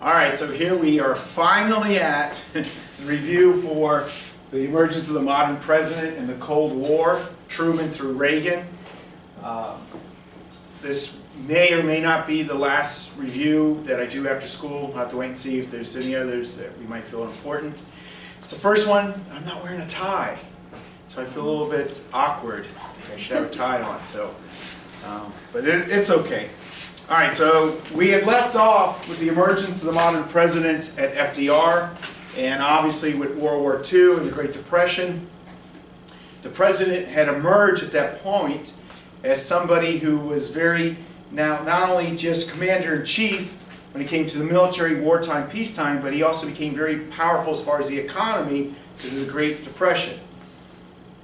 All right, so here we are finally at the review for the emergence of the modern president in the Cold War, Truman through Reagan. This may or may not be the last review that I do after school. I'll have to wait and see if there's any others that we might feel important. It's the first one. I'm not wearing a tie, so I feel a little bit awkward. I should have a tie on, so, but it's okay. All right, so we had left off with the emergence of the modern president at FDR, and obviously with World War II and the Great Depression. The president had emerged at that point as somebody who was very, now not only just commander-in-chief when it came to the military, wartime, peacetime, but he also became very powerful as far as the economy because of the Great Depression.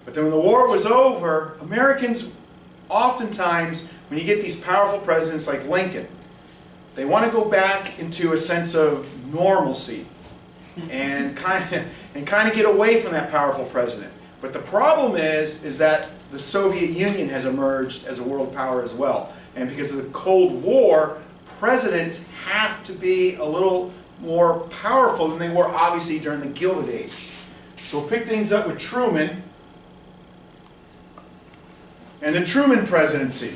But then when the war was over, Americans oftentimes, when you get these powerful presidents like Lincoln, they want to go back into a sense of normalcy and kind of get away from that powerful president. But the problem is that the Soviet Union has emerged as a world power as well. And because of the Cold War, presidents have to be a little more powerful than they were obviously during the Gilded Age. So we'll pick things up with Truman and the Truman presidency.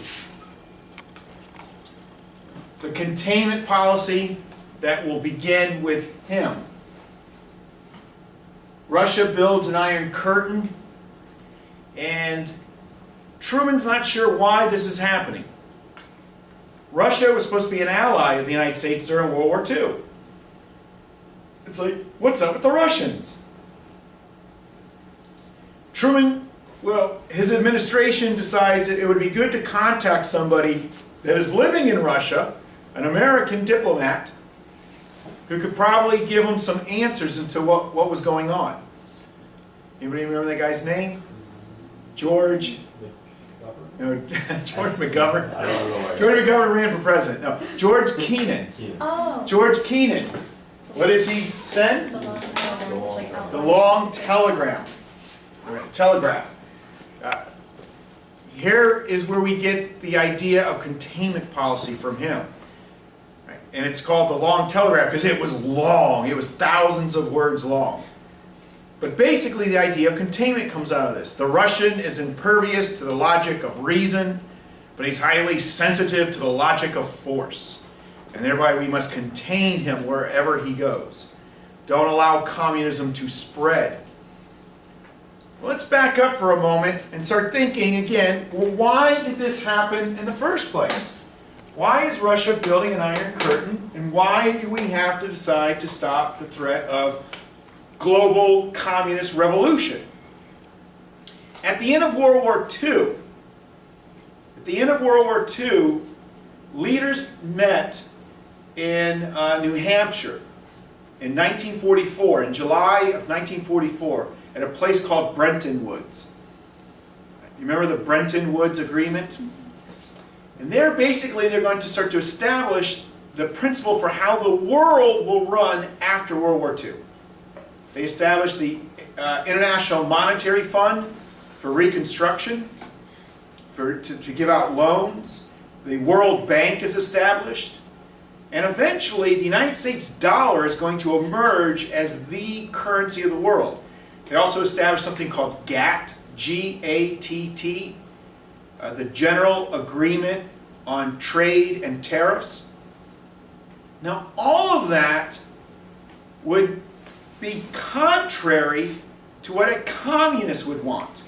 The containment policy that will begin with him. Russia builds an Iron Curtain, and Truman's not sure why this is happening. Russia was supposed to be an ally of the United States during World War II. It's like, what's up with the Russians? Truman, well, his administration decides that it would be good to contact somebody that is living in Russia, an American diplomat, who could probably give him some answers into what was going on. Anybody remember that guy's name? George? No, George McGovern. I don't know. George McGovern ran for president. No, George Keenan. Oh. George Keenan. What does he send? The Long Telegraph. Telegraph. Here is where we get the idea of containment policy from him. And it's called the Long Telegraph because it was long. It was thousands of words long. But basically the idea of containment comes out of this. The Russian is impervious to the logic of reason, but he's highly sensitive to the logic of force. And thereby we must contain him wherever he goes. Don't allow communism to spread. Well, let's back up for a moment and start thinking again, well, why did this happen in the first place? Why is Russia building an Iron Curtain, and why do we have to decide to stop the threat of global communist revolution? At the end of World War II, leaders met in New Hampshire in 1944, in July of 1944, at a place called Bretton Woods. You remember the Bretton Woods Agreement? And there, basically, they're going to start to establish the principle for how the world will run after World War II. They established the International Monetary Fund for reconstruction, to give out loans. The World Bank is established. And eventually, the United States dollar is going to emerge as the currency of the world. They also established something called GATT, G-A-T-T, the General Agreement on Trade and Tariffs. Now, all of that would be contrary to what a communist would want.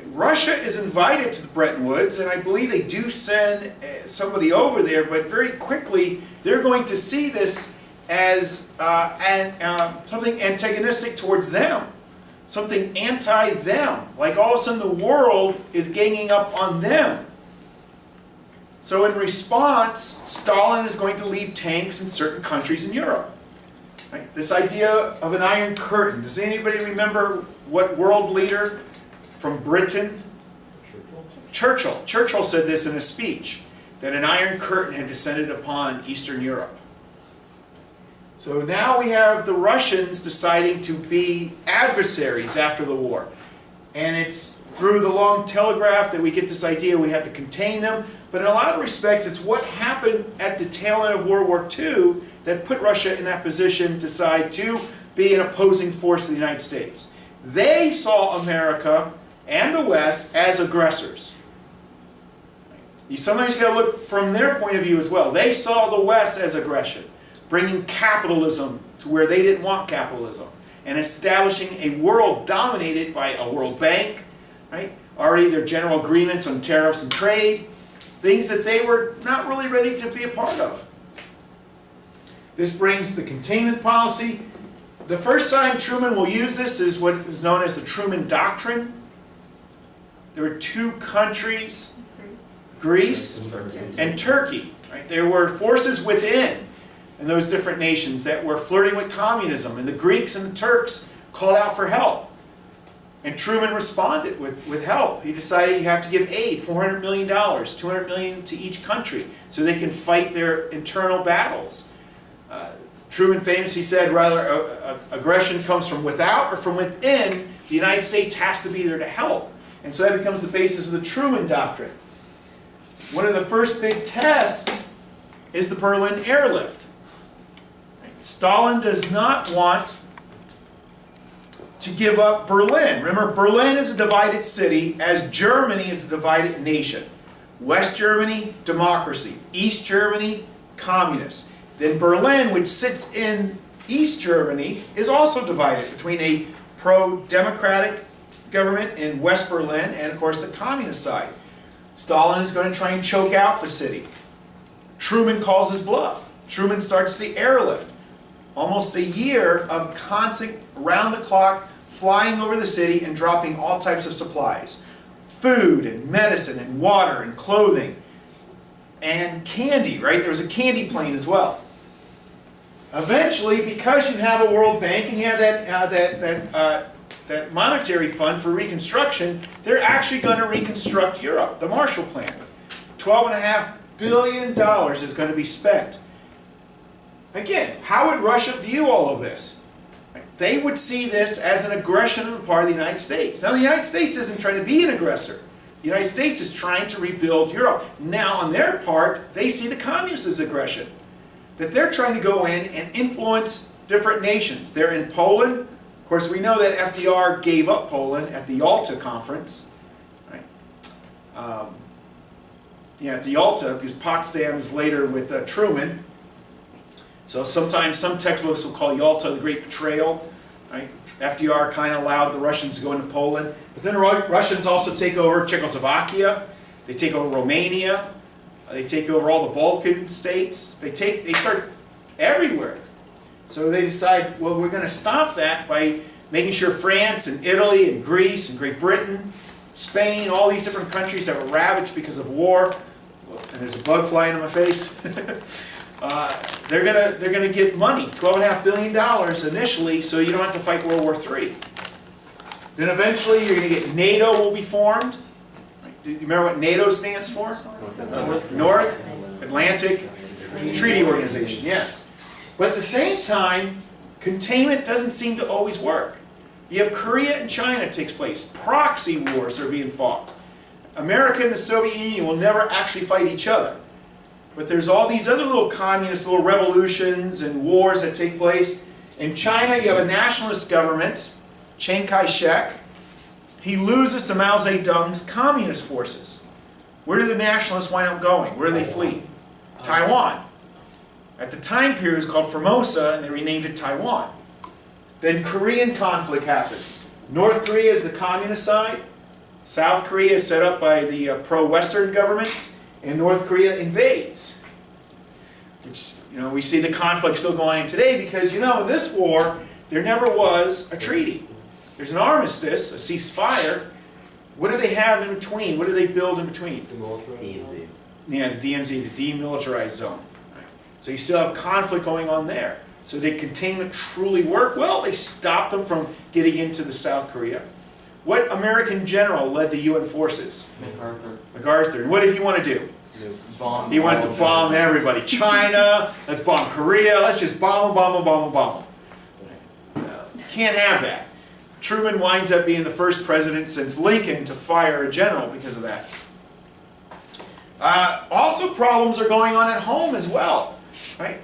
Russia is invited to the Bretton Woods, and I believe they do send somebody over there, but very quickly they're going to see this as something antagonistic towards them. Something anti-them, like all of a sudden the world is ganging up on them. So in response, Stalin is going to leave tanks in certain countries in Europe. Right? This idea of an Iron Curtain. Does anybody remember what world leader from Britain? Churchill. Churchill said this in a speech, that an Iron Curtain had descended upon Eastern Europe. So now we have the Russians deciding to be adversaries after the war. And it's through the Long Telegraph that we get this idea we have to contain them. but in a lot of respects, it's what happened at the tail end of World War II that put Russia in that position to decide to be an opposing force to the United States. They saw America and the West as aggressors. You sometimes got to look from their point of view as well. They saw the West as aggression, bringing capitalism to where they didn't want capitalism, and establishing a world dominated by a World Bank, right? Already their general agreements on tariffs and trade, things that they were not really ready to be a part of. This brings the containment policy. The first time Truman will use this is what is known as the Truman Doctrine. There were two countries, Greece and Turkey. Right? There were forces within in those different nations that were flirting with communism, and the Greeks and the Turks called out for help. And Truman responded with help. He decided you have to give aid, $400 million, $200 million to each country, so they can fight their internal battles. Truman famously said, rather aggression comes from without or from within, the United States has to be there to help. And so that becomes the basis of the Truman Doctrine. One of the first big tests is the Berlin Airlift. Stalin does not want to give up Berlin. Remember, Berlin is a divided city, as Germany is a divided nation. West Germany, democracy. East Germany, communist. Then Berlin, which sits in East Germany, is also divided between a pro-democratic government in West Berlin and, of course, the communist side. Stalin is going to try and choke out the city. Truman calls his bluff. Truman starts the airlift. Almost a year of constant, round-the-clock flying over the city and dropping all types of supplies. Food and medicine and water and clothing and candy, right? There was a candy plane as well. Eventually, because you have a World Bank and you have that monetary fund for reconstruction, they're actually going to reconstruct Europe, the Marshall Plan. $12.5 billion is going to be spent. Again, how would Russia view all of this? They would see this as an aggression on the part of the United States. Now, the United States isn't trying to be an aggressor. The United States is trying to rebuild Europe. Now, on their part, they see the communists as aggression. That they're trying to go in and influence different nations. They're in Poland. Of course, we know that FDR gave up Poland at the Yalta Conference. Right? At the Yalta, because Potsdam is later with Truman. So sometimes some textbooks will call Yalta the Great Betrayal. Right? FDR kind of allowed the Russians to go into Poland. But then the Russians also take over Czechoslovakia. They take over Romania. They take over all the Balkan states. They start everywhere. So they decide, well, we're going to stop that by making sure France and Italy and Greece and Great Britain, Spain, all these different countries that were ravaged because of war, and there's a bug flying in my face, they're gonna get money, $12.5 billion initially, so you don't have to fight World War III. Then eventually you're going to get NATO will be formed. Do you remember what NATO stands for? North Atlantic Treaty Organization, yes. But at the same time, containment doesn't seem to always work. You have Korea and China takes place. Proxy wars are being fought. America and the Soviet Union will never actually fight each other. But there's all these other little communist little revolutions and wars that take place. In China, you have a nationalist government, Chiang Kai-shek. He loses to Mao Zedong's communist forces. Where do the nationalists wind up going? Where do they flee? Taiwan. At the time period, it was called Formosa, and they renamed it Taiwan. Then Korean conflict happens. North Korea is the communist side. South Korea is set up by the pro-Western governments, and North Korea invades. Which, we see the conflict still going on today because, in this war, there never was a treaty. There's an armistice, a ceasefire. What do they have in between? What do they build in between? DMZ. Yeah, the DMZ, the demilitarized zone. Right. So you still have conflict going on there. So did containment truly work? Well, they stopped them from getting into the South Korea. What American general led the UN forces? MacArthur. And what did he want to do? He wanted to bomb everybody. China, let's bomb Korea, let's just bomb them. Can't have that. Truman winds up being the first president since Lincoln to fire a general because of that. Also problems are going on at home as well, right?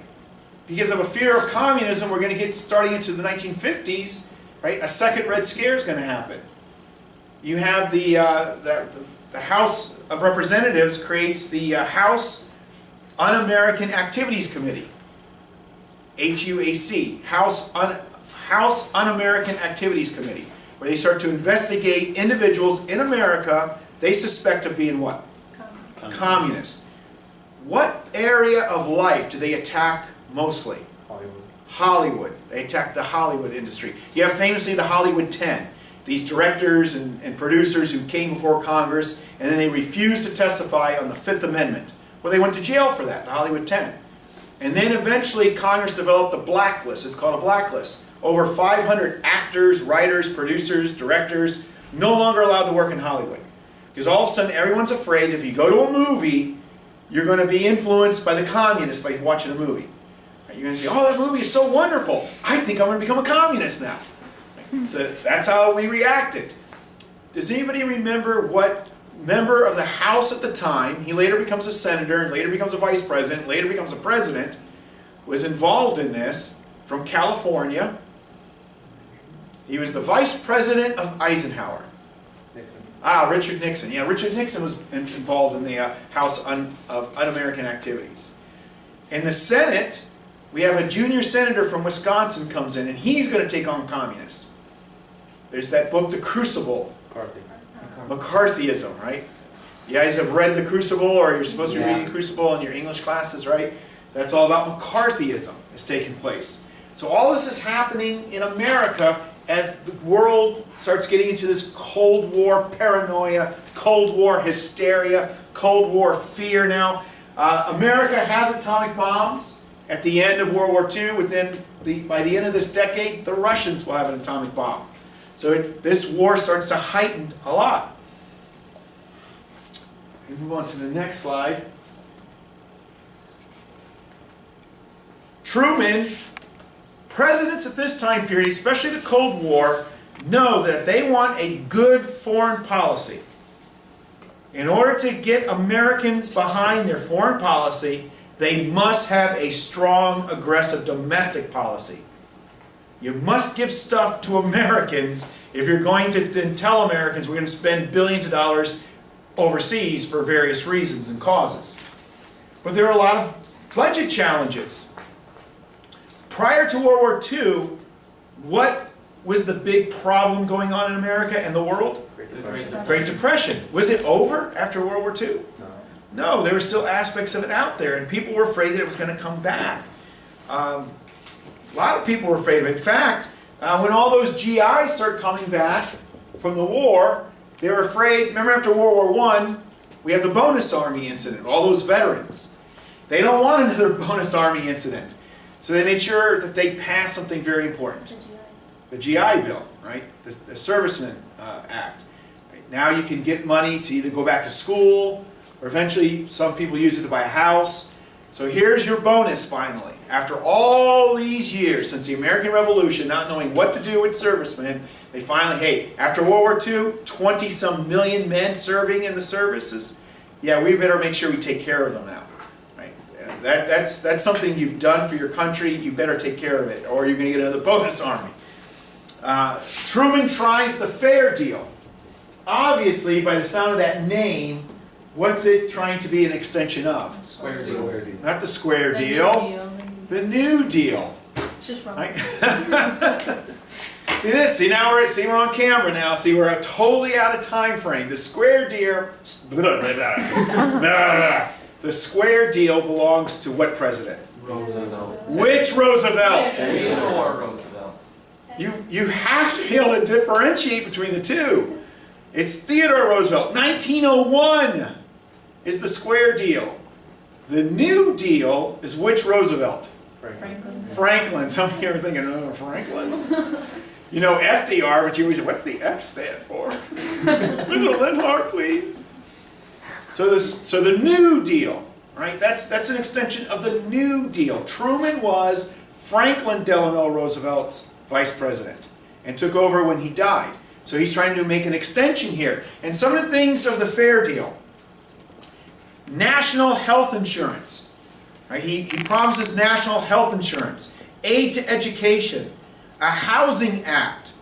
Because of a fear of communism, we're going to get starting into the 1950s, right? A second Red Scare is going to happen. You have the House of Representatives creates the House Un-American Activities Committee, HUAC, House Un-American Activities Committee, where they start to investigate individuals in America they suspect of being what? Communist. What area of life do they attack mostly? Hollywood. Hollywood. They attack the Hollywood industry. You have famously the Hollywood 10. These directors and producers who came before Congress and then they refused to testify on the Fifth Amendment. Well, they went to jail for that, the Hollywood 10. And then eventually Congress developed a blacklist. It's called a blacklist. Over 500 actors, writers, producers, directors, no longer allowed to work in Hollywood. Because all of a sudden everyone's afraid if you go to a movie, you're going to be influenced by the communists by watching a movie. You're going to say, oh, that movie is so wonderful. I think I'm going to become a communist now. So that's how we reacted. Does anybody remember what member of the House at the time, he later becomes a senator, and later becomes a vice president, later becomes a president, was involved in this from California? He was the vice president of Eisenhower. Nixon. Richard Nixon. Yeah, Richard Nixon was involved in the House of Un-American Activities. In the Senate, we have a junior senator from Wisconsin comes in, and he's going to take on communists. There's that book, The Crucible. McCarthyism, right? You guys have read The Crucible, or you're supposed to be reading Crucible in your English classes, right? So that's all about McCarthyism is taking place. So all this is happening in America as the world starts getting into this Cold War paranoia, Cold War hysteria, Cold War fear now. America has atomic bombs. At the end of World War II, by the end of this decade, the Russians will have an atomic bomb. So this war starts to heighten a lot. We move on to the next slide. Truman, presidents at this time period, especially the Cold War, know that if they want a good foreign policy, in order to get Americans behind their foreign policy, they must have a strong, aggressive domestic policy. You must give stuff to Americans if you're going to then tell Americans we're going to spend billions of dollars overseas for various reasons and causes. But there are a lot of budget challenges. Prior to World War II, what was the big problem going on in America and the world? Great Depression. Was it over after World War II? No, there were still aspects of it out there, and people were afraid that it was going to come back. A lot of people were afraid of it. In fact, when all those GIs start coming back from the war, they were afraid. Remember after World War I, we have the bonus army incident, all those veterans. They don't want another bonus army incident. So they made sure that they passed something very important. The GI Bill, right? The Servicemen Act. Right? Now you can get money to either go back to school, or eventually some people use it to buy a house. So here's your bonus finally. After all these years, since the American Revolution, not knowing what to do with servicemen, they finally, hey, after World War II, 20-some million men serving in the services, yeah, we better make sure we take care of them now. Right? That's something you've done for your country, you better take care of it, or you're going to get another bonus army. Truman tries the fair deal. Obviously, by the sound of that name, what's it trying to be an extension of? Square deal. Not the square deal. The New Deal. Right? See this? See now we're on camera now. See we're totally out of time frame. The square deal. The square deal belongs to what president? Roosevelt. Which Roosevelt? Theodore Roosevelt. You have to be able to differentiate between the two. It's Theodore Roosevelt. 1901 is the square deal. The New Deal is which Roosevelt? Franklin. Some of you are thinking, oh, Franklin? You know FDR, but you always say, what's the F stand for? Mr. Linhart, please. So the New Deal, right? That's an extension of the New Deal. Truman was Franklin Delano Roosevelt's vice president and took over when he died. So he's trying to make an extension here. And some of the things of the fair deal. national health insurance. Right? He promises national health insurance, aid to education, a housing act,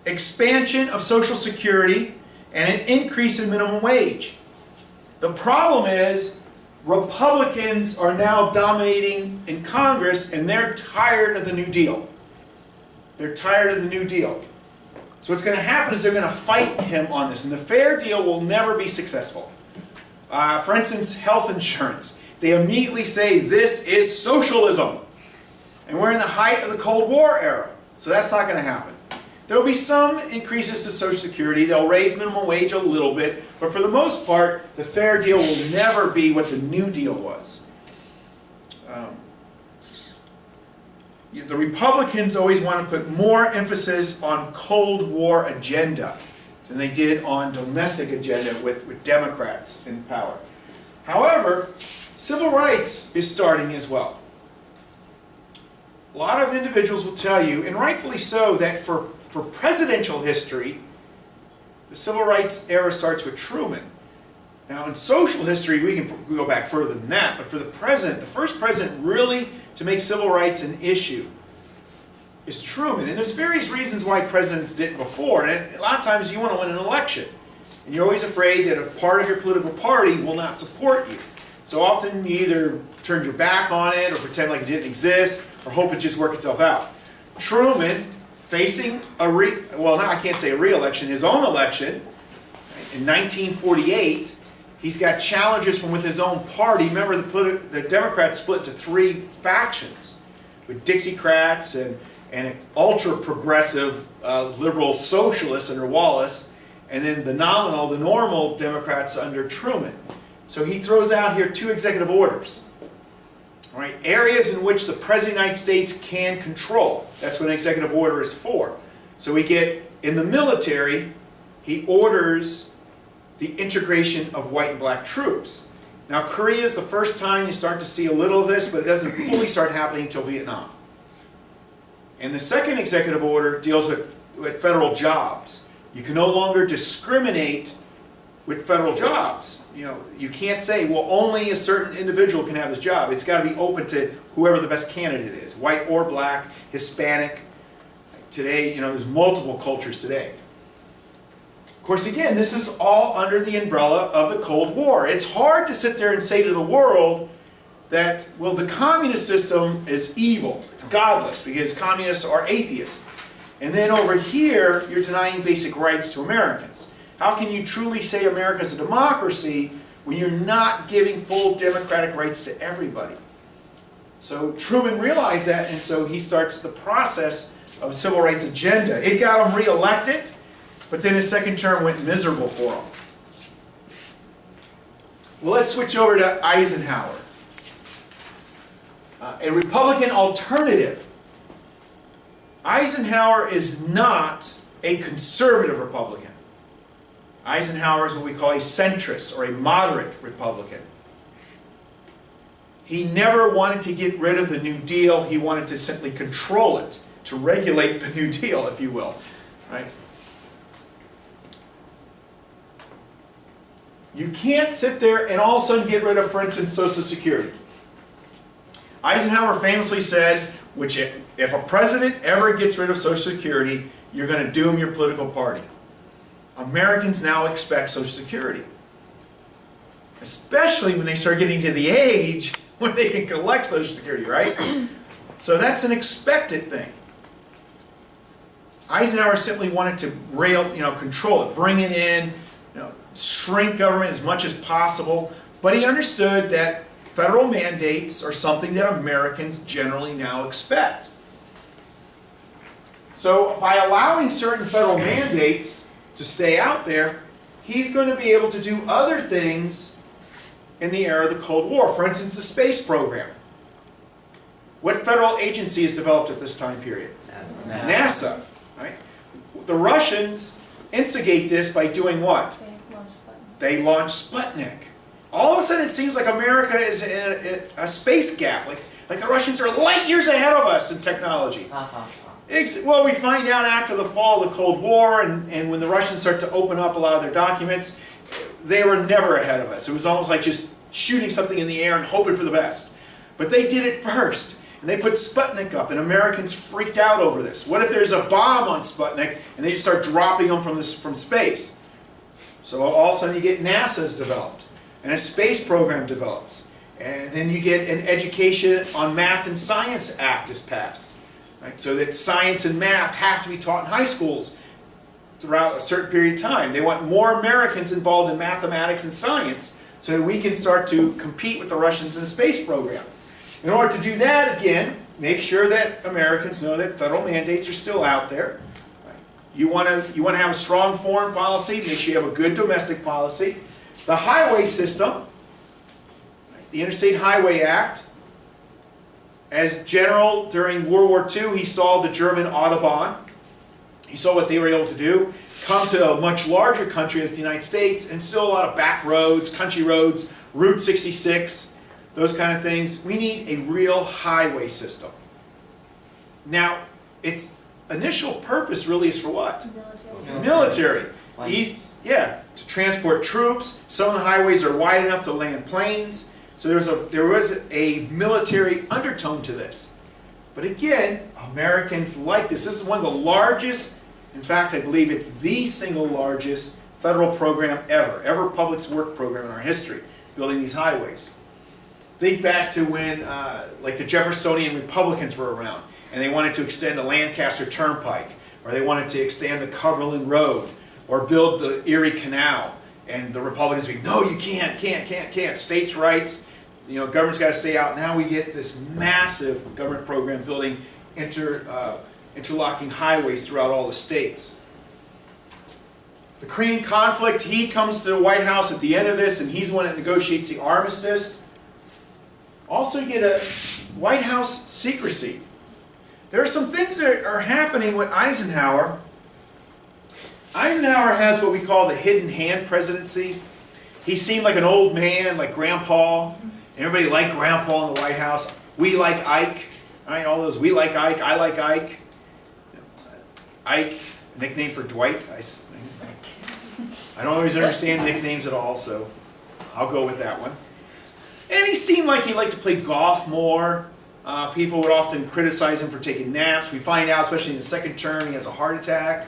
expansion of Social Security, and an increase in minimum wage. The problem is, Republicans are now dominating in Congress, and they're tired of the New Deal. They're tired of the New Deal. So what's going to happen is they're going to fight him on this, and the fair deal will never be successful. For instance, health insurance. They immediately say this is socialism. And we're in the height of the Cold War era, so that's not going to happen. There will be some increases to Social Security. They'll raise minimum wage a little bit, but for the most part, the fair deal will never be what the New Deal was. The Republicans always want to put more emphasis on Cold War agenda than they did on domestic agenda with Democrats in power. However, civil rights is starting as well. A lot of individuals will tell you, and rightfully so, that for presidential history, the civil rights era starts with Truman. Now in social history, we can go back further than that, but for the president, the first president really to make civil rights an issue is Truman. And there's various reasons why presidents didn't before. And a lot of times you want to win an election, and you're always afraid that a part of your political party will not support you. So often you either turn your back on it, or pretend like it didn't exist, or hope it just works itself out. Truman, facing I can't say a re-election, his own election, in 1948, he's got challenges from within his own party. Remember, the Democrats split into three factions, with Dixiecrats and ultra-progressive liberal socialists under Wallace, and then the normal Democrats under Truman. So he throws out here two executive orders. Right? Areas in which the President of the United States can control. That's what an executive order is for. So we get, in the military, he orders the integration of white and black troops. Now Korea is the first time you start to see a little of this, but it doesn't fully start happening until Vietnam. And the second executive order deals with federal jobs. You can no longer discriminate with federal jobs. You can't say, well, only a certain individual can have this job. It's got to be open to whoever the best candidate is, white or black, Hispanic. Today, there's multiple cultures today. Of course, again, this is all under the umbrella of the Cold War. It's hard to sit there and say to the world that, well, the communist system is evil. It's godless because communists are atheists. And then over here, you're denying basic rights to Americans. How can you truly say America is a democracy when you're not giving full democratic rights to everybody? So Truman realized that, and so he starts the process of a civil rights agenda. It got him reelected, but then his second term went miserable for him. Well, let's switch over to Eisenhower. A Republican alternative. Eisenhower is not a conservative Republican. Eisenhower is what we call a centrist or a moderate Republican. He never wanted to get rid of the New Deal. He wanted to simply control it, to regulate the New Deal, if you will. Right? You can't sit there and all of a sudden get rid of, for instance, Social Security. Eisenhower famously said, which if a president ever gets rid of Social Security, you're going to doom your political party. Americans now expect Social Security. Especially when they start getting to the age when they can collect Social Security, right? So that's an expected thing. Eisenhower simply wanted to control it, bring it in, shrink government as much as possible. But he understood that federal mandates are something that Americans generally now expect. So by allowing certain federal mandates to stay out there, he's going to be able to do other things in the era of the Cold War. For instance, the space program. What federal agency is developed at this time period? NASA. Right? The Russians instigate this by doing what? They launch Sputnik. All of a sudden it seems like America is in a space gap. Like the Russians are light years ahead of us in technology. Well, we find out after the fall of the Cold War and when the Russians start to open up a lot of their documents, they were never ahead of us. It was almost like just shooting something in the air and hoping for the best. But they did it first. And they put Sputnik up, and Americans freaked out over this. What if there's a bomb on Sputnik, and they just start dropping them from space? So all of a sudden you get NASA's developed, and a space program develops. And then you get an Education on Math and Science Act is passed. Right? So that science and math have to be taught in high schools throughout a certain period of time. They want more Americans involved in mathematics and science so that we can start to compete with the Russians in the space program. In order to do that, again, make sure that Americans know that federal mandates are still out there. You want to have a strong foreign policy, make sure you have a good domestic policy. The highway system, the Interstate Highway Act, as general during World War II, he saw the German Autobahn. He saw what they were able to do. Come to a much larger country like the United States, and still a lot of back roads, country roads, Route 66, those kind of things. We need a real highway system. Now, its initial purpose really is for what? Military. Yeah, to transport troops. Some of the highways are wide enough to land planes. So there was a military undertone to this. But again, Americans like this. This is one of the largest, in fact, I believe it's the single largest federal program ever public work program in our history, building these highways. Think back to when, like the Jeffersonian Republicans were around, and they wanted to extend the Lancaster Turnpike, or they wanted to extend the Cumberland Road, or build the Erie Canal. And the Republicans would be, no, you can't. States' rights, government's got to stay out. Now we get this massive government program building interlocking highways throughout all the states. The Korean conflict, he comes to the White House at the end of this, and he's the one that negotiates the armistice. Also, you get a White House secrecy. There are some things that are happening with Eisenhower. Eisenhower has what we call the hidden hand presidency. He seemed like an old man, like Grandpa. Everybody liked Grandpa in the White House. We like Ike. Right? All those, we like Ike, I like Ike. Ike, nickname for Dwight. I don't always understand nicknames at all, so I'll go with that one. And he seemed like he liked to play golf more. People would often criticize him for taking naps. We find out, especially in the second term, he has a heart attack.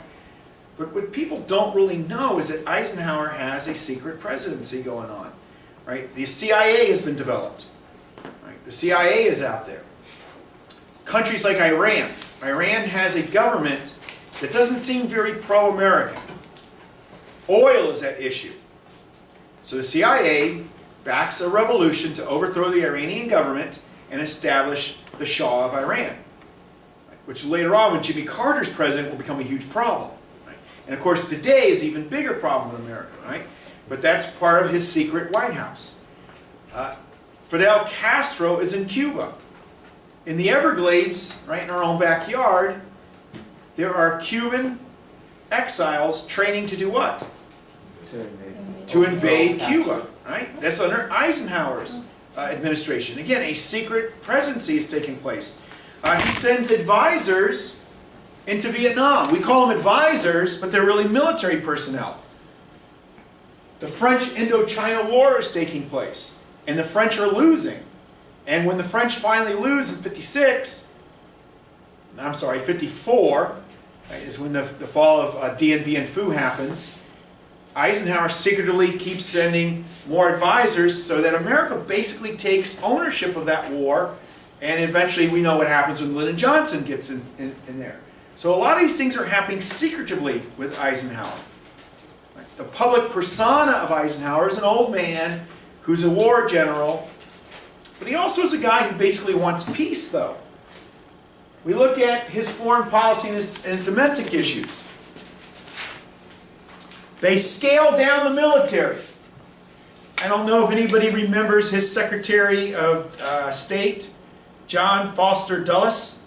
But what people don't really know is that Eisenhower has a secret presidency going on. Right? The CIA has been developed. Right? The CIA is out there. Countries like Iran. Iran has a government that doesn't seem very pro-American. Oil is at issue. So the CIA backs a revolution to overthrow the Iranian government and establish the Shah of Iran, which later on, when Jimmy Carter's president, will become a huge problem. Right? And of course, today is an even bigger problem with America. Right? But that's part of his secret White House. Fidel Castro is in Cuba. In the Everglades, right in our own backyard, there are Cuban exiles training to do what? To invade Cuba. Right? That's under Eisenhower's administration. Again, a secret presidency is taking place. He sends advisors into Vietnam. We call them advisors, but they're really military personnel. The French Indochina War is taking place, and the French are losing. And when the French finally lose in 54, right, is when the fall of Dien Bien Phu happens. Eisenhower secretly keeps sending more advisors so that America basically takes ownership of that war, and eventually we know what happens when Lyndon Johnson gets in there. So a lot of these things are happening secretively with Eisenhower. The public persona of Eisenhower is an old man who's a war general, but he also is a guy who basically wants peace, though. We look at his foreign policy and his domestic issues. They scaled down the military. I don't know if anybody remembers his Secretary of State, John Foster Dulles.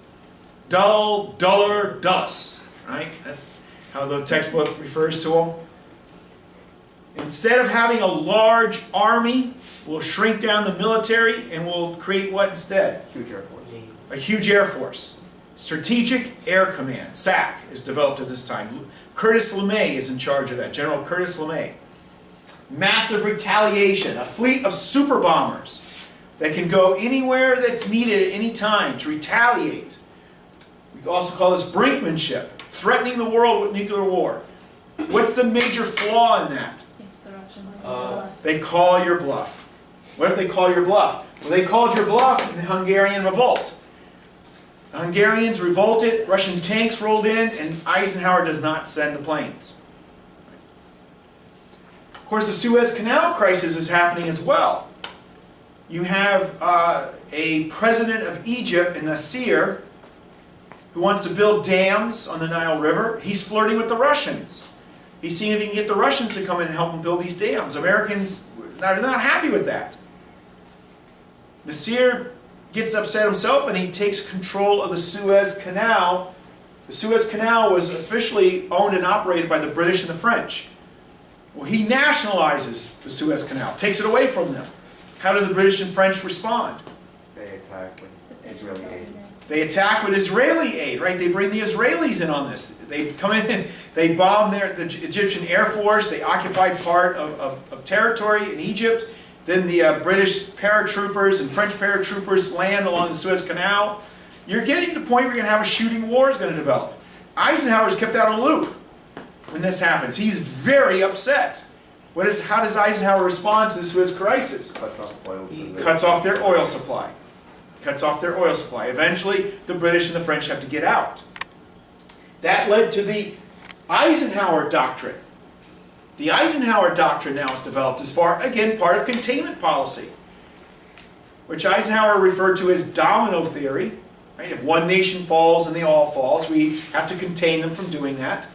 Dulles, right? That's how the textbook refers to him. Instead of having a large army, we'll shrink down the military and we'll create what instead? Huge Air Force. A huge Air Force. Strategic Air Command, SAC, is developed at this time. Curtis LeMay is in charge of that, General Curtis LeMay. massive retaliation, a fleet of super bombers that can go anywhere that's needed at any time to retaliate. We also call this brinkmanship, threatening the world with nuclear war. What's the major flaw in that? They call your bluff. What if they call your bluff? Well, they called your bluff in the Hungarian revolt. The Hungarians revolted, Russian tanks rolled in, and Eisenhower does not send the planes. Of course, the Suez Canal crisis is happening as well. You have a president of Egypt, Nasser, who wants to build dams on the Nile River. He's flirting with the Russians. He's seeing if he can get the Russians to come in and help him build these dams. Americans are not happy with that. Nasser gets upset himself and he takes control of the Suez Canal. The Suez Canal was officially owned and operated by the British and the French. Well, he nationalizes the Suez Canal, takes it away from them. How do the British and French respond? They attack with Israeli aid. They attack with Israeli aid, right? They bring the Israelis in on this. They come in, they bomb the Egyptian Air Force, they occupy part of territory in Egypt. Then the British paratroopers and French paratroopers land along the Suez Canal. You're getting to the point where you're going to have a shooting war is going to develop. Eisenhower's kept out of the loop when this happens. He's very upset. How does Eisenhower respond to the Suez crisis? Cuts off oil. He cuts off their oil supply. Cuts off their oil supply. Eventually, the British and the French have to get out. That led to the Eisenhower Doctrine. The Eisenhower Doctrine now is developed as again, part of containment policy, which Eisenhower referred to as domino theory. Right? If one nation falls and they all fall, we have to contain them from doing that.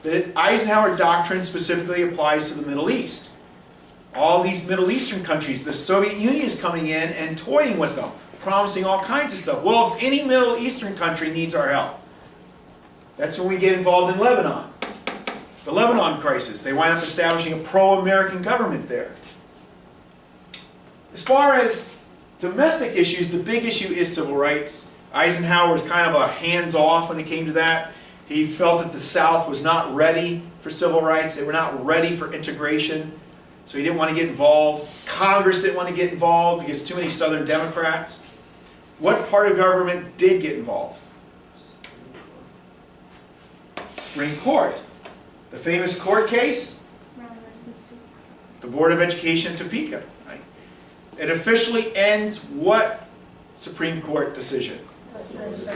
The Eisenhower Doctrine specifically applies to the Middle East. All these Middle Eastern countries, the Soviet Union is coming in and toying with them, promising all kinds of stuff. Well, if any Middle Eastern country needs our help, that's when we get involved in Lebanon. The Lebanon crisis, they wind up establishing a pro-American government there. As far as domestic issues, the big issue is civil rights. Eisenhower was kind of a hands-off when it came to that. He felt that the South was not ready for civil rights. They were not ready for integration. So he didn't want to get involved. Congress didn't want to get involved because too many Southern Democrats. What part of government did get involved? Supreme Court. The famous court case? The Board of Education in Topeka. Right? It officially ends what Supreme Court decision?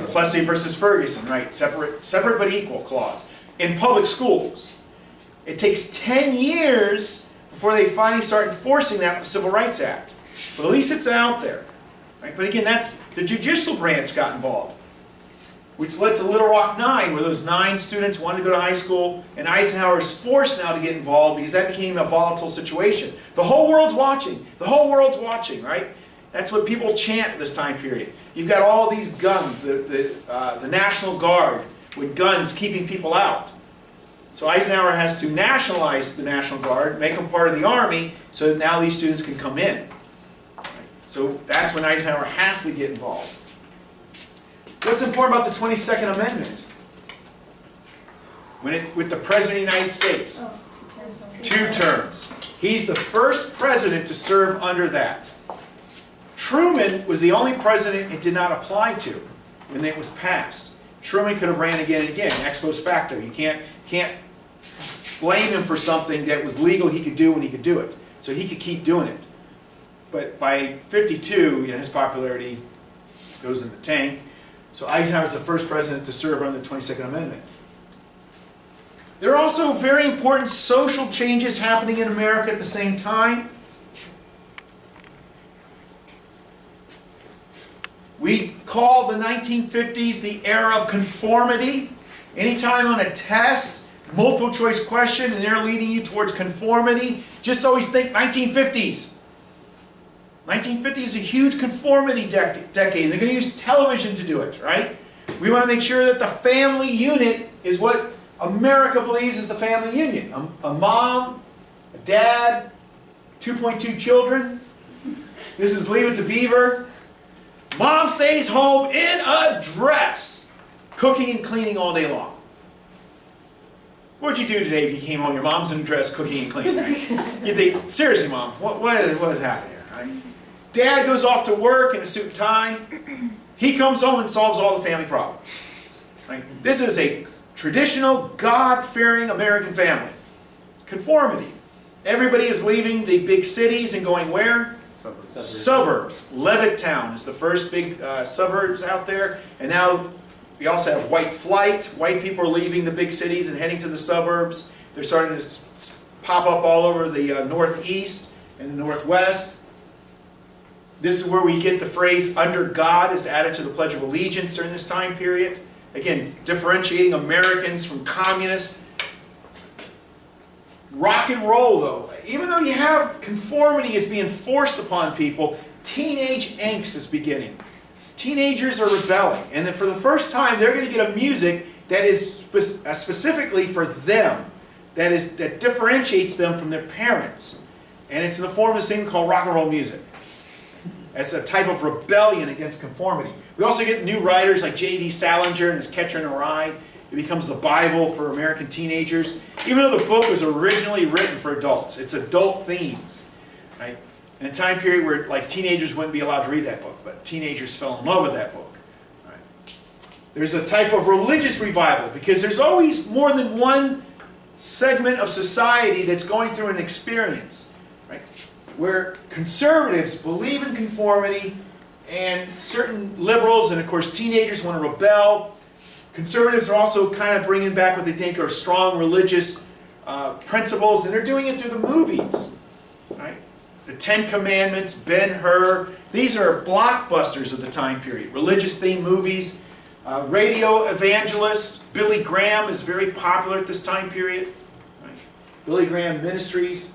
Plessy versus Ferguson, right? Separate but equal clause. In public schools. It takes 10 years before they finally start enforcing that with the Civil Rights Act. But at least it's out there. Right? But again, that's the judicial branch got involved, which led to Little Rock 9, where those 9 students wanted to go to high school, and Eisenhower is forced now to get involved because that became a volatile situation. The whole world's watching. The whole world's watching, right? That's what people chant at this time period. You've got all these guns, the National Guard with guns keeping people out. So Eisenhower has to nationalize the National Guard, make them part of the Army, so that now these students can come in. So that's when Eisenhower has to get involved. What's important about the 22nd Amendment? With the President of the United States. 2 terms. He's the first president to serve under that. Truman was the only president it did not apply to when it was passed. Truman could have ran again and again, ex post facto. You can't blame him for something that was legal he could do when he could do it. So he could keep doing it. But by 52, his popularity goes in the tank. So Eisenhower's the first president to serve under the 22nd Amendment. There are also very important social changes happening in America at the same time. We call the 1950s the era of conformity. Anytime on a test, multiple choice question, and they're leading you towards conformity, just always think 1950s. 1950 is a huge conformity decade. They're going to use television to do it, right? We want to make sure that the family unit is what America believes is the family union. A mom, a dad, 2.2 children. This is Leave It to Beaver. Mom stays home in a dress, cooking and cleaning all day long. what'd you do today if you came home, your mom's in a dress cooking and cleaning, right? You think, seriously, Mom, what is happening here, right? Dad goes off to work in a suit and tie. He comes home and solves all the family problems. Right? This is a traditional, God-fearing American family. Conformity. Everybody is leaving the big cities and going where? Suburbs. Levittown is the first big suburbs out there. And now we also have white flight. White people are leaving the big cities and heading to the suburbs. They're starting to pop up all over the northeast and the northwest. This is where we get the phrase, under God, is added to the Pledge of Allegiance during this time period. Again, differentiating Americans from communists. Rock and roll, though. Even though you have conformity is being forced upon people, teenage angst is beginning. Teenagers are rebelling. And then for the first time, they're going to get a music that is specifically for them. That differentiates them from their parents. And it's in the form of this thing called rock and roll music. As a type of rebellion against conformity. We also get new writers like J.D. Salinger and his Catcher in the Rye. It becomes the Bible for American teenagers. Even though the book was originally written for adults. It's adult themes. Right? In a time period where like teenagers wouldn't be allowed to read that book, but teenagers fell in love with that book. Right? There's a type of religious revival because there's always more than one segment of society that's going through an experience. Right? Where conservatives believe in conformity and certain liberals and of course teenagers want to rebel. Conservatives are also kind of bringing back what they think are strong religious principles, and they're doing it through the movies. Right? The Ten Commandments, Ben-Hur, these are blockbusters of the time period. Religious themed movies. Radio evangelists, Billy Graham is very popular at this time period. Right? Billy Graham Ministries.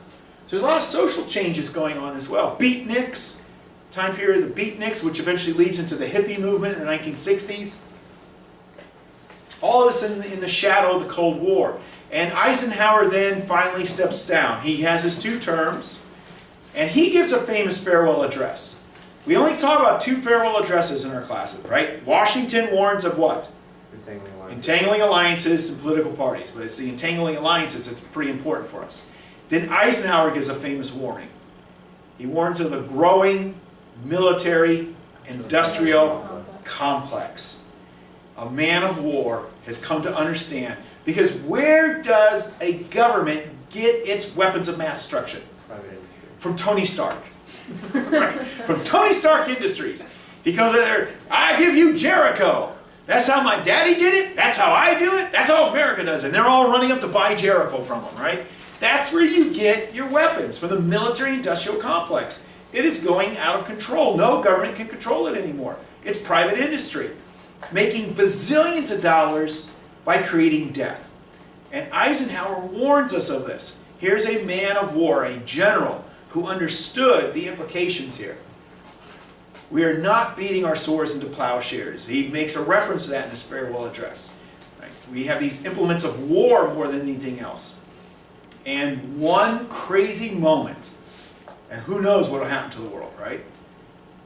So there's a lot of social changes going on as well. Beatniks, time period of the Beatniks, which eventually leads into the hippie movement in the 1960s. All this in the shadow of the Cold War. And Eisenhower then finally steps down. He has his 2 terms, and he gives a famous farewell address. We only talk about 2 farewell addresses in our classes, right? Washington warns of what? Entangling alliances and political parties. But it's the entangling alliances that's pretty important for us. Then Eisenhower gives a famous warning. He warns of the growing military industrial complex. A man of war has come to understand, because where does a government get its weapons of mass destruction? From Tony Stark. Right? From Tony Stark Industries. He comes in there, I give you Jericho. That's how my daddy did it. That's how I do it. That's how America does it. And they're all running up to buy Jericho from him, right? That's where you get your weapons, from the military-industrial complex. It is going out of control. No government can control it anymore. It's private industry, making bazillions of dollars by creating death. And Eisenhower warns us of this. Here's a man of war, a general, who understood the implications here. We are not beating our swords into plowshares. He makes a reference to that in his farewell address. Right? We have these implements of war more than anything else. And one crazy moment, and who knows what will happen to the world, right?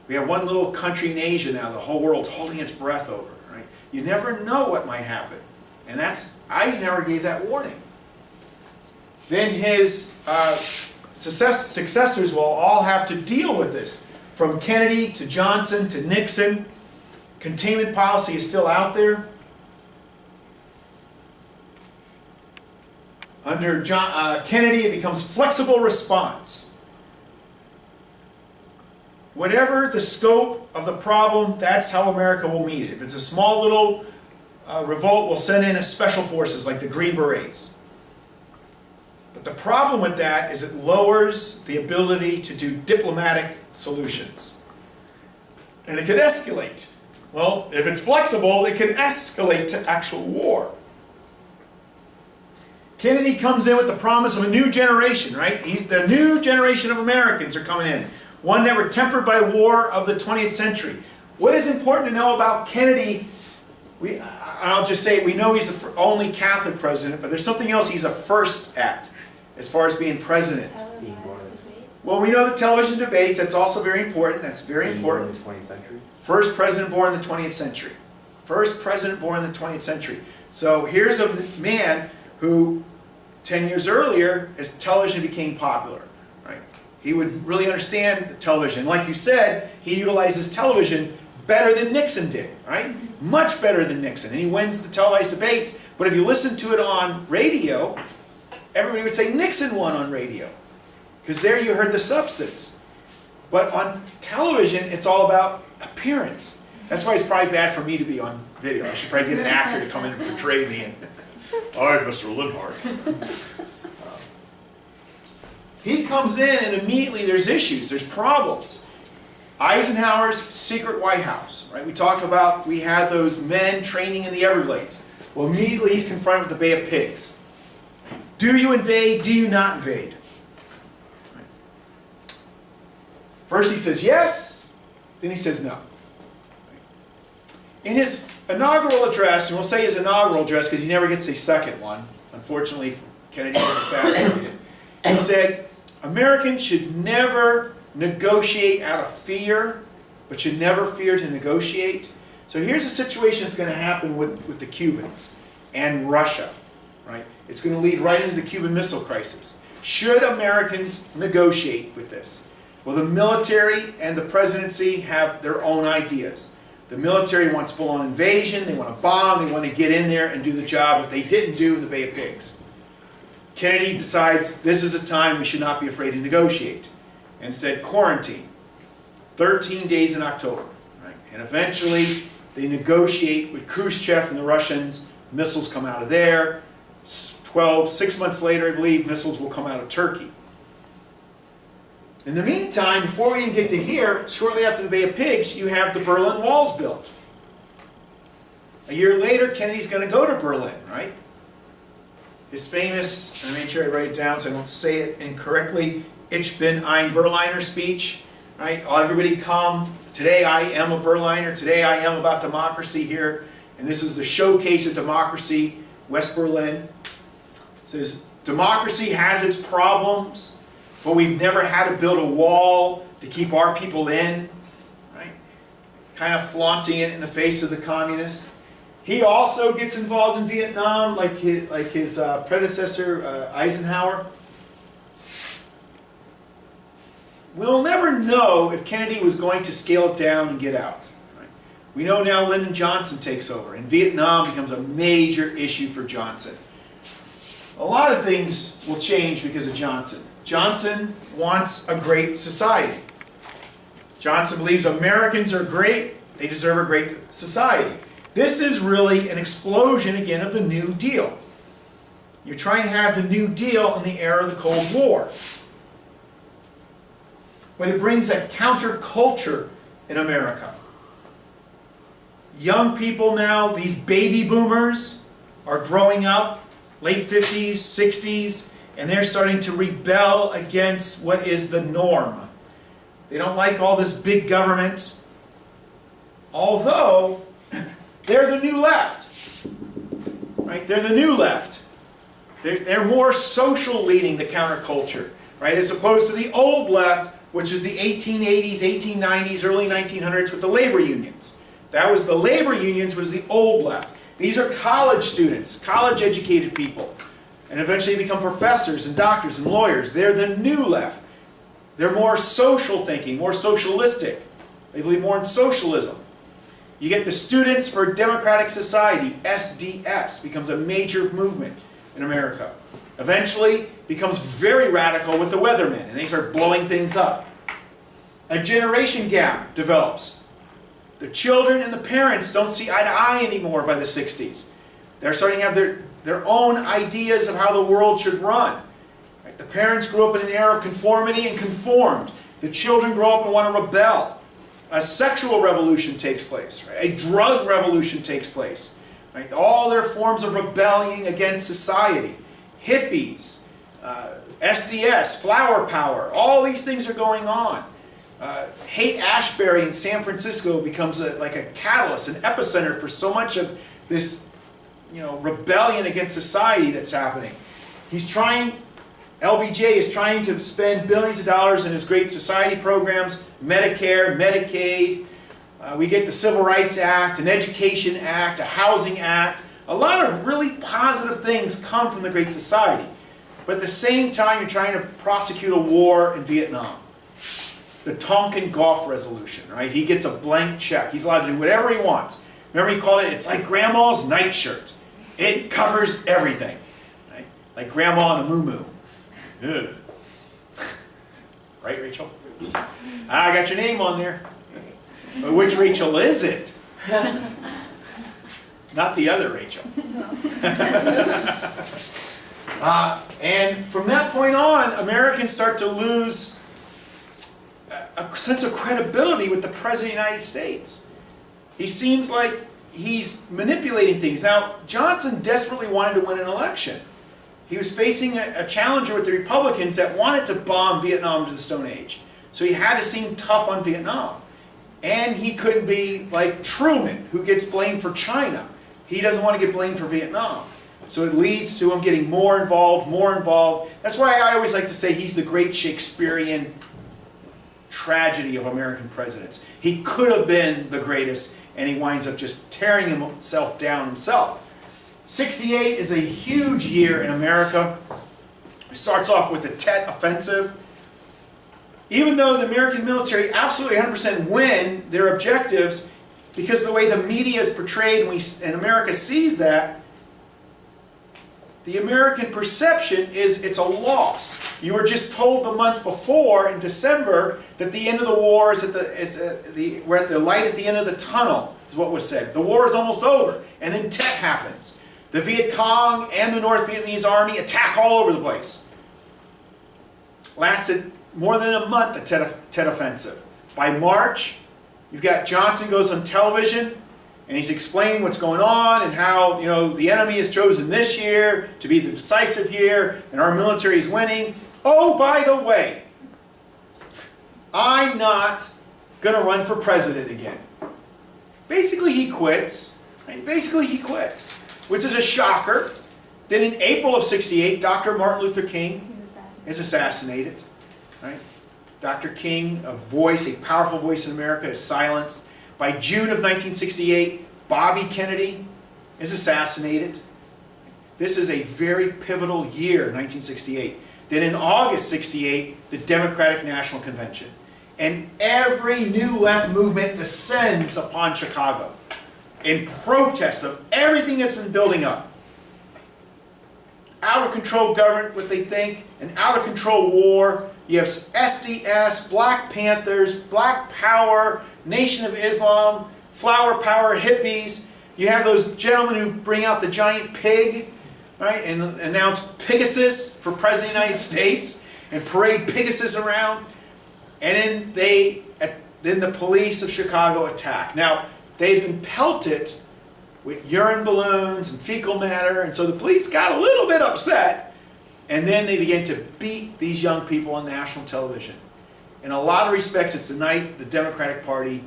We have one little country in Asia now, the whole world's holding its breath over, right? You never know what might happen. And that's, Eisenhower gave that warning. Then his successors will all have to deal with this. From Kennedy to Johnson to Nixon, containment policy is still out there. Under Kennedy, it becomes flexible response. Whatever the scope of the problem, that's how America will meet it. If it's a small little revolt, we'll send in a special forces like the Green Berets. But the problem with that is it lowers the ability to do diplomatic solutions. And it can escalate. Well, if it's flexible, it can escalate to actual war. Kennedy comes in with the promise of a new generation, right? The new generation of Americans are coming in. One that were tempered by war of the 20th century. What is important to know about Kennedy, I'll just say, we know he's the only Catholic president, but there's something else he's a first at, as far as being president. Well, we know the television debates, that's also very important. That's very important. Born in the 20th century? First president born in the 20th century. First president born in the 20th century. So here's a man who 10 years earlier as television became popular. Right? He would really understand television. Like you said, he utilizes television better than Nixon did, right? Much better than Nixon. And he wins the televised debates, but if you listen to it on radio, everybody would say Nixon won on radio. Because there you heard the substance. But on television, it's all about appearance. That's why it's probably bad for me to be on video. I should probably get an actor to come in and portray me. And, all right, Mr. Linhart. He comes in and immediately there's issues, there's problems. Eisenhower's secret White House, right? We talked about, we had those men training in the Everglades. Well, immediately he's confronted with the Bay of Pigs. Do you invade? Do you not invade? First he says yes, then he says no. In his inaugural address, and we'll say his inaugural address because he never gets a second one, unfortunately Kennedy was assassinated, he said, Americans should never negotiate out of fear, but should never fear to negotiate. So here's a situation that's going to happen with the Cubans and Russia. Right? It's going to lead right into the Cuban Missile Crisis. Should Americans negotiate with this? Well, the military and the presidency have their own ideas. The military wants full-on invasion, they want to bomb, they want to get in there and do the job that they didn't do in the Bay of Pigs. Kennedy decides this is a time we should not be afraid to negotiate, and said quarantine, 13 days in October. Right? And eventually they negotiate with Khrushchev and the Russians, missiles come out of there. 6 months later, I believe, missiles will come out of Turkey. In the meantime, before we even get to here, shortly after the Bay of Pigs, you have the Berlin Walls built. A year later, Kennedy's going to go to Berlin, right? His famous, and I made sure I write it down so I don't say it incorrectly, Ich bin ein Berliner speech, right? Everybody come, today I am a Berliner, today I am about democracy here, and this is the showcase of democracy, West Berlin. It says, democracy has its problems, but we've never had to build a wall to keep our people in, right? Kind of flaunting it in the face of the communists. He also gets involved in Vietnam like his predecessor, Eisenhower. We'll never know if Kennedy was going to scale it down and get out. Right? We know now Lyndon Johnson takes over, and Vietnam becomes a major issue for Johnson. A lot of things will change because of Johnson. Johnson wants a great society. Johnson believes Americans are great, they deserve a great society. This is really an explosion again of the New Deal. You're trying to have the New Deal in the era of the Cold War. But it brings a counterculture in America. Young people now, these baby boomers, are growing up, late 50s, 60s, and they're starting to rebel against what is the norm. They don't like all this big government, although they're the new left. Right? They're the new left. They're more social leading the counterculture, right? As opposed to the old left, which is the 1880s, 1890s, early 1900s with the labor unions. That was the labor unions was the old left. These are college students, college educated people, and eventually become professors and doctors and lawyers. They're the new left. They're more social thinking, more socialistic. They believe more in socialism. You get the Students for Democratic Society, SDS, becomes a major movement in America. Eventually becomes very radical with the Weathermen, and they start blowing things up. A generation gap develops. The children and the parents don't see eye to eye anymore by the 60s. They're starting to have their own ideas of how the world should run. Right? The parents grew up in an era of conformity and conformed. The children grow up and want to rebel. A sexual revolution takes place. Right? A drug revolution takes place. Right? All their forms of rebelling against society. Hippies, SDS, flower power, all these things are going on. Haight-Ashbury in San Francisco becomes like a catalyst, an epicenter for so much of this, rebellion against society that's happening. LBJ is trying to spend billions of dollars in his Great Society programs, Medicare, Medicaid. We get the Civil Rights Act, an Education Act, a Housing Act. A lot of really positive things come from the Great Society. but at the same time, you're trying to prosecute a war in Vietnam. The Tonkin Gulf Resolution, right? He gets a blank check. He's allowed to do whatever he wants. Remember he called it, it's like grandma's nightshirt. It covers everything. Right? Like grandma in a moo-moo. Ugh. Right, Rachel? I got your name on there. But which Rachel is it? Not the other Rachel. And from that point on, Americans start to lose a sense of credibility with the President of the United States. He seems like he's manipulating things. Now, Johnson desperately wanted to win an election. He was facing a challenger with the Republicans that wanted to bomb Vietnam to the Stone Age. So he had to seem tough on Vietnam. And he couldn't be like Truman, who gets blamed for China. He doesn't want to get blamed for Vietnam. So it leads to him getting more involved, more involved. That's why I always like to say he's the great Shakespearean tragedy of American presidents. He could have been the greatest, and he winds up just tearing himself down himself. 68 is a huge year in America. It starts off with the Tet Offensive. Even though the American military absolutely 100% win their objectives, because the way the media is portrayed and America sees that, the American perception is it's a loss. You were just told the month before, in December, that the end of the war is we're at the light at the end of the tunnel, is what was said. The war is almost over. And then Tet happens. The Viet Cong and the North Vietnamese army attack all over the place. Lasted more than a month, the Tet Offensive. By March, you've got Johnson goes on television, and he's explaining what's going on and how, the enemy is chosen this year to be the decisive year, and our military is winning. Oh, by the way, I'm not going to run for president again. Basically, he quits. Right? Basically, he quits, which is a shocker. Then in April of 68, Dr. Martin Luther King is assassinated. Right? Dr. King, a powerful voice in America, is silenced. By June of 1968, Bobby Kennedy is assassinated. This is a very pivotal year, 1968. Then in August 68, the Democratic National Convention. And every new left movement descends upon Chicago in protest of everything that's been building up. Out of control government, what they think, an out of control war. You have SDS, Black Panthers, Black Power, Nation of Islam, Flower Power, hippies. You have those gentlemen who bring out the giant pig, right, and announce Pegasus for President of the United States and parade Pegasus around. And then the police of Chicago attack. Now, they'd been pelted with urine balloons and fecal matter, and so the police got a little bit upset. And then they began to beat these young people on national television. In a lot of respects, it's the night the Democratic Party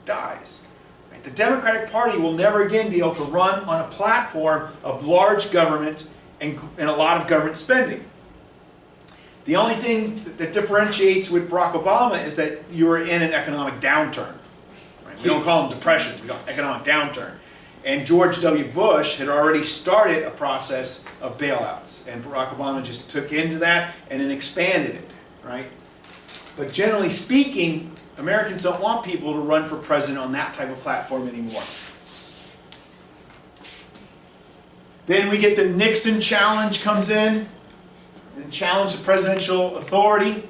dies. Right? The Democratic Party will never again be able to run on a platform of large government and a lot of government spending. The only thing that differentiates with Barack Obama is that you were in an economic downturn. Right? We don't call them depressions, we call them economic downturn. And George W. Bush had already started a process of bailouts. And Barack Obama just took into that and then expanded it, right? But generally speaking, Americans don't want people to run for president on that type of platform anymore. Then we get the Nixon challenge comes in and challenge the presidential authority.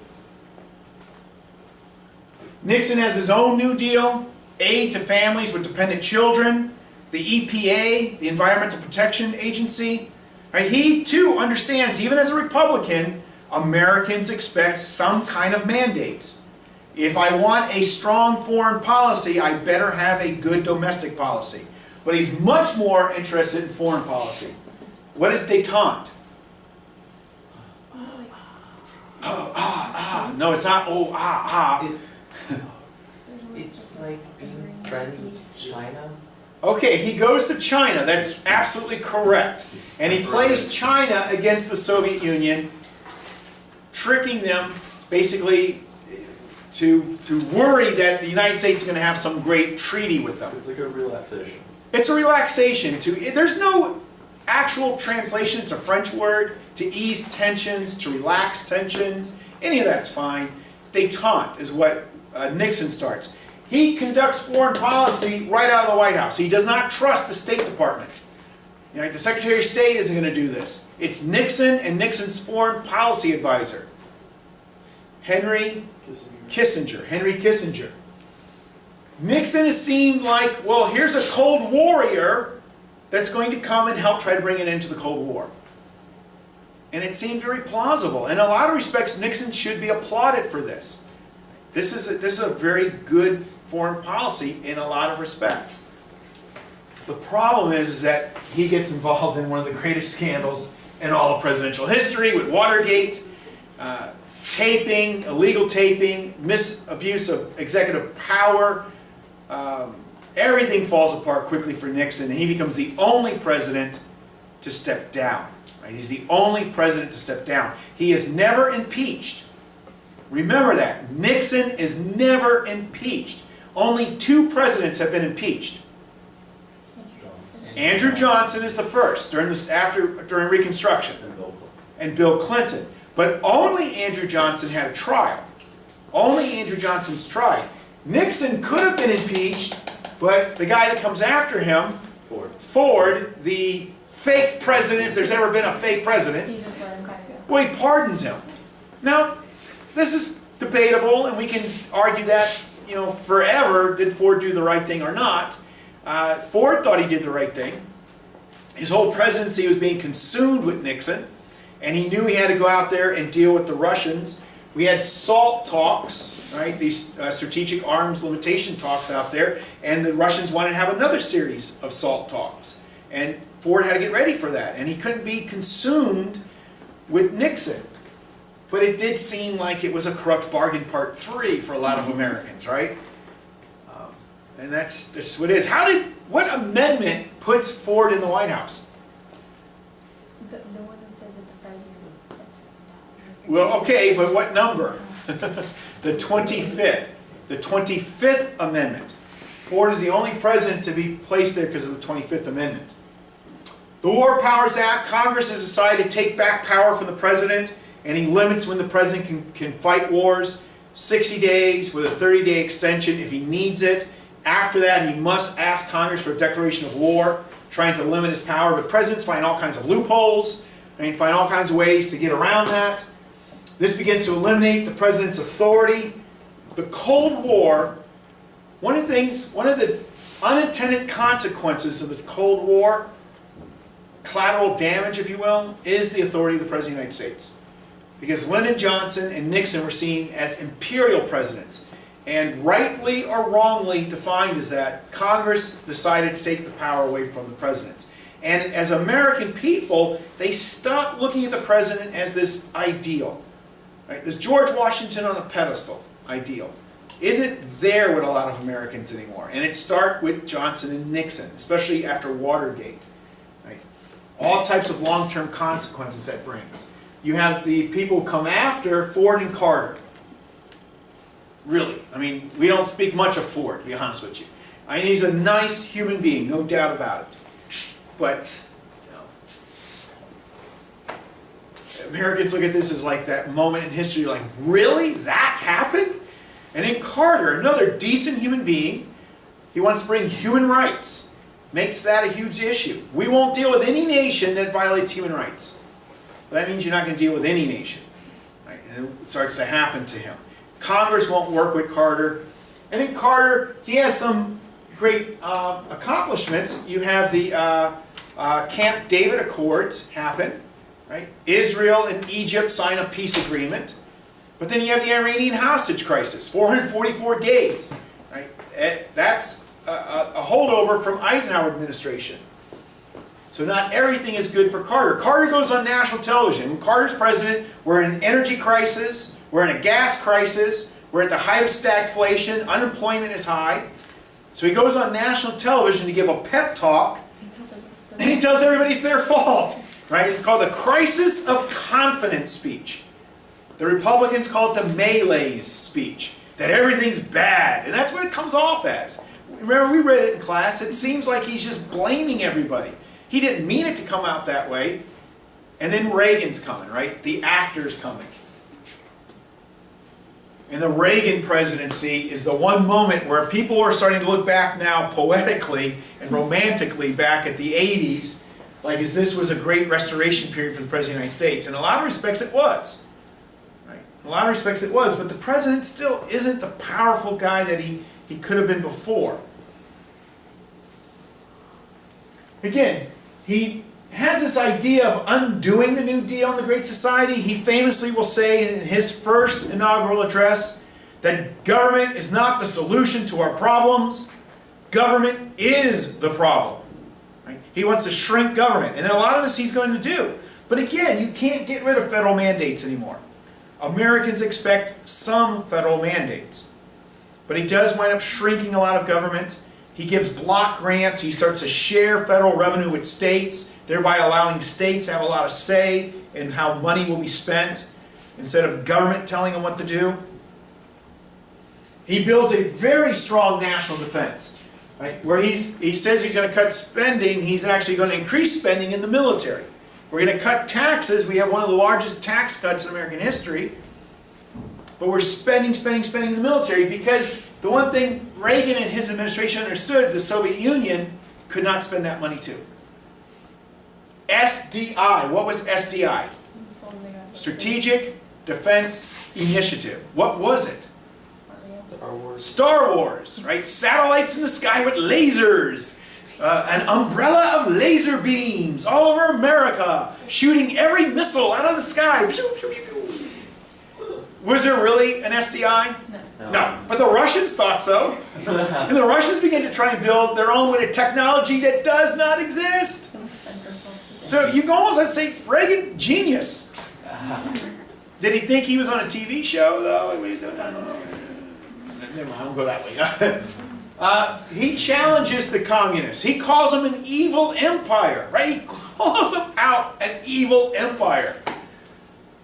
Nixon has his own New Deal, aid to families with dependent children. The EPA, the Environmental Protection Agency, right? He too understands, even as a Republican, Americans expect some kind of mandates. If I want a strong foreign policy, I better have a good domestic policy. But he's much more interested in foreign policy. What is détente? No, it's not It's like being friends with China. Okay, he goes to China. That's absolutely correct. And he plays China against the Soviet Union, tricking them basically to worry that the United States is going to have some great treaty with them. It's like a relaxation. It's a relaxation. There's no actual translation, it's a French word, to ease tensions, to relax tensions, any of that's fine. Détente is what Nixon starts. He conducts foreign policy right out of the White House. He does not trust the State Department. You know, the Secretary of State isn't going to do this. It's Nixon and Nixon's foreign policy advisor, Henry Kissinger. Nixon has seemed like, well, here's a Cold Warrior that's going to come and help try to bring an end to the Cold War. And it seemed very plausible. In a lot of respects, Nixon should be applauded for this. This is a very good foreign policy in a lot of respects. The problem is that he gets involved in one of the greatest scandals in all of presidential history with Watergate, taping, illegal taping, misabuse of executive power. Everything falls apart quickly for Nixon, and he becomes the only president to step down. Right? He's the only president to step down. He is never impeached. Remember that. Nixon is never impeached. Only 2 presidents have been impeached. Andrew Johnson is the first during Reconstruction, and Bill Clinton. But only Andrew Johnson had a trial. Only Andrew Johnson's tried. Nixon could have been impeached, but the guy that comes after him, Ford, the fake president, if there's ever been a fake president, He just let him kind of go. well, he pardons him. Now, this is debatable, and we can argue that, you know, forever. Did Ford do the right thing or not? Ford thought he did the right thing. His whole presidency was being consumed with Nixon, and he knew he had to go out there and deal with the Russians. We had SALT talks, right? These strategic arms limitation talks out there, and the Russians wanted to have another series of SALT talks. And Ford had to get ready for that, and he couldn't be consumed with Nixon. But it did seem like it was a corrupt bargain part 3 for a lot of Americans, right? And that's what it is. What amendment puts Ford in the White House? The one that says that the president steps down. Well, okay, but what number? The 25th. The 25th Amendment. Ford is the only president to be placed there because of the 25th Amendment. The War Powers Act, Congress has decided to take back power from the president, and he limits when the president can fight wars. 60 days with a 30-day extension if he needs it. After that, he must ask Congress for a declaration of war, trying to limit his power. But presidents find all kinds of loopholes, and find all kinds of ways to get around that. This begins to eliminate the president's authority. The Cold War, one of the unintended consequences of the Cold War, collateral damage, if you will, is the authority of the President of the United States. Because Lyndon Johnson and Nixon were seen as imperial presidents. And rightly or wrongly defined as that, Congress decided to take the power away from the president. And as American people, they stopped looking at the president as this ideal. Right? This George Washington on a pedestal ideal isn't there with a lot of Americans anymore. And it started with Johnson and Nixon, especially after Watergate. Right? All types of long-term consequences that brings. You have the people who come after Ford and Carter. Really, I mean, we don't speak much of Ford, to be honest with you. I mean, he's a nice human being, no doubt about it. But, you know, Americans look at this as like that moment in history, like, really? That happened? And then Carter, another decent human being, he wants to bring human rights. Makes that a huge issue. We won't deal with any nation that violates human rights. But that means you're not going to deal with any nation. Right? And it starts to happen to him. Congress won't work with Carter. And in Carter, he has some great accomplishments. You have the Camp David Accords happen. Right? Israel and Egypt sign a peace agreement. But then you have the Iranian hostage crisis, 444 days. Right? That's a holdover from Eisenhower administration. So not everything is good for Carter. Carter goes on national television. When Carter's president, we're in an energy crisis. We're in a gas crisis. We're at the height of stagflation. Unemployment is high. So he goes on national television to give a pep talk. And he tells everybody it's their fault. Right? It's called the crisis of confidence speech. The Republicans call it the malaise speech. That everything's bad. And that's what it comes off as. Remember, we read it in class. It seems like he's just blaming everybody. He didn't mean it to come out that way. And then Reagan's coming, right? The actor's coming. And the Reagan presidency is the one moment where people are starting to look back now poetically and romantically back at the 80s, like as this was a great restoration period for the President of the United States. In a lot of respects it was. Right? In a lot of respects it was, but the president still isn't the powerful guy that he could have been before. Again, he has this idea of undoing the New Deal and the Great Society. He famously will say in his first inaugural address that government is not the solution to our problems. Government is the problem. Right? He wants to shrink government. And then a lot of this he's going to do. But again, you can't get rid of federal mandates anymore. Americans expect some federal mandates. But he does wind up shrinking a lot of government. He gives block grants. He starts to share federal revenue with states, thereby allowing states to have a lot of say in how money will be spent instead of government telling them what to do. He builds a very strong national defense, right? Where he says he's going to cut spending, he's actually going to increase spending in the military. We're going to cut taxes. We have one of the largest tax cuts in American history. But we're spending in the military because the one thing Reagan and his administration understood, the Soviet Union could not spend that money too. SDI. What was SDI? Strategic Defense Initiative. What was it? Star Wars. Star Wars, right? Satellites in the sky with lasers. An umbrella of laser beams all over America, shooting every missile out of the sky. Pew, pew, pew, pew. Was there really an SDI? No. But the Russians thought so. And the Russians began to try and build their own way of technology that does not exist. So you can almost have to say, Reagan, genius. Did he think he was on a TV show, though? What he's doing? I don't know. Never mind, I won't go that way. He challenges the communists. He calls them an evil empire, right? He calls them out an evil empire.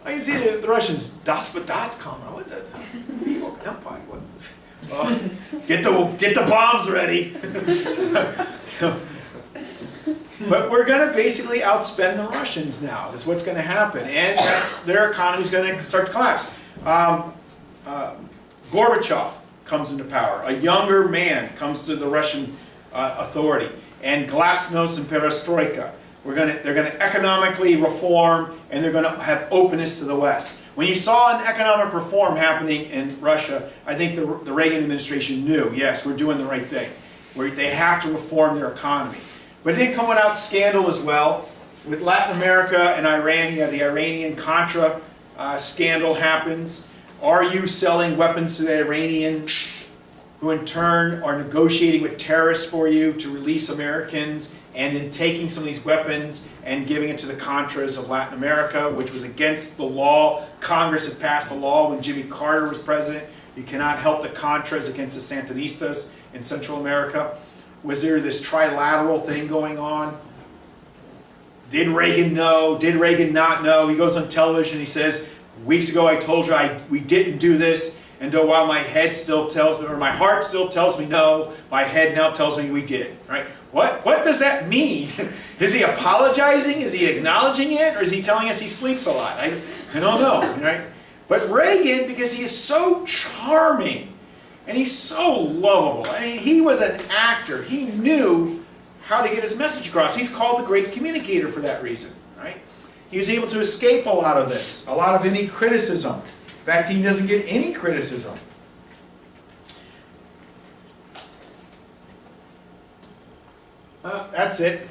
I can see the Russians, Daspadat-com, what the evil empire? What? Get the bombs ready. But we're going to basically outspend the Russians now, is what's going to happen. And their economy is going to start to collapse. Gorbachev comes into power. A younger man comes to the Russian authority. And glasnost and perestroika. They're going to economically reform, and they're going to have openness to the West. When you saw an economic reform happening in Russia, I think the Reagan administration knew, yes, we're doing the right thing. They have to reform their economy. But it didn't come without scandal as well. With Latin America and Iran, you have the Iranian-Contra scandal happens. Are you selling weapons to the Iranians, who in turn are negotiating with terrorists for you to release Americans, and then taking some of these weapons and giving it to the Contras of Latin America, which was against the law. Congress had passed a law when Jimmy Carter was president. You cannot help the Contras against the Sandinistas in Central America. Was there this trilateral thing going on? Did Reagan know? Did Reagan not know? He goes on television and he says, weeks ago I told you we didn't do this, and while my head still tells me, or my heart still tells me no, my head now tells me we did. Right? What does that mean? Is he apologizing? Is he acknowledging it? Or is he telling us he sleeps a lot? I don't know. Right? But Reagan, because he is so charming and he's so lovable. I mean, he was an actor. He knew how to get his message across. He's called the great communicator for that reason. Right? He was able to escape a lot of this, a lot of any criticism. In fact, he doesn't get any criticism. That's it. I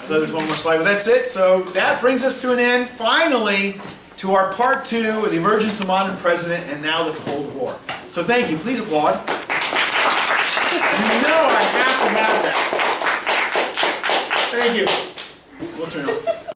thought there's one more slide, but that's it. So that brings us to an end, finally, to our part 2 of the emergence of the modern president and now the Cold War. So thank you. Please applaud. And you know I have to have that. Thank you. We'll turn it off.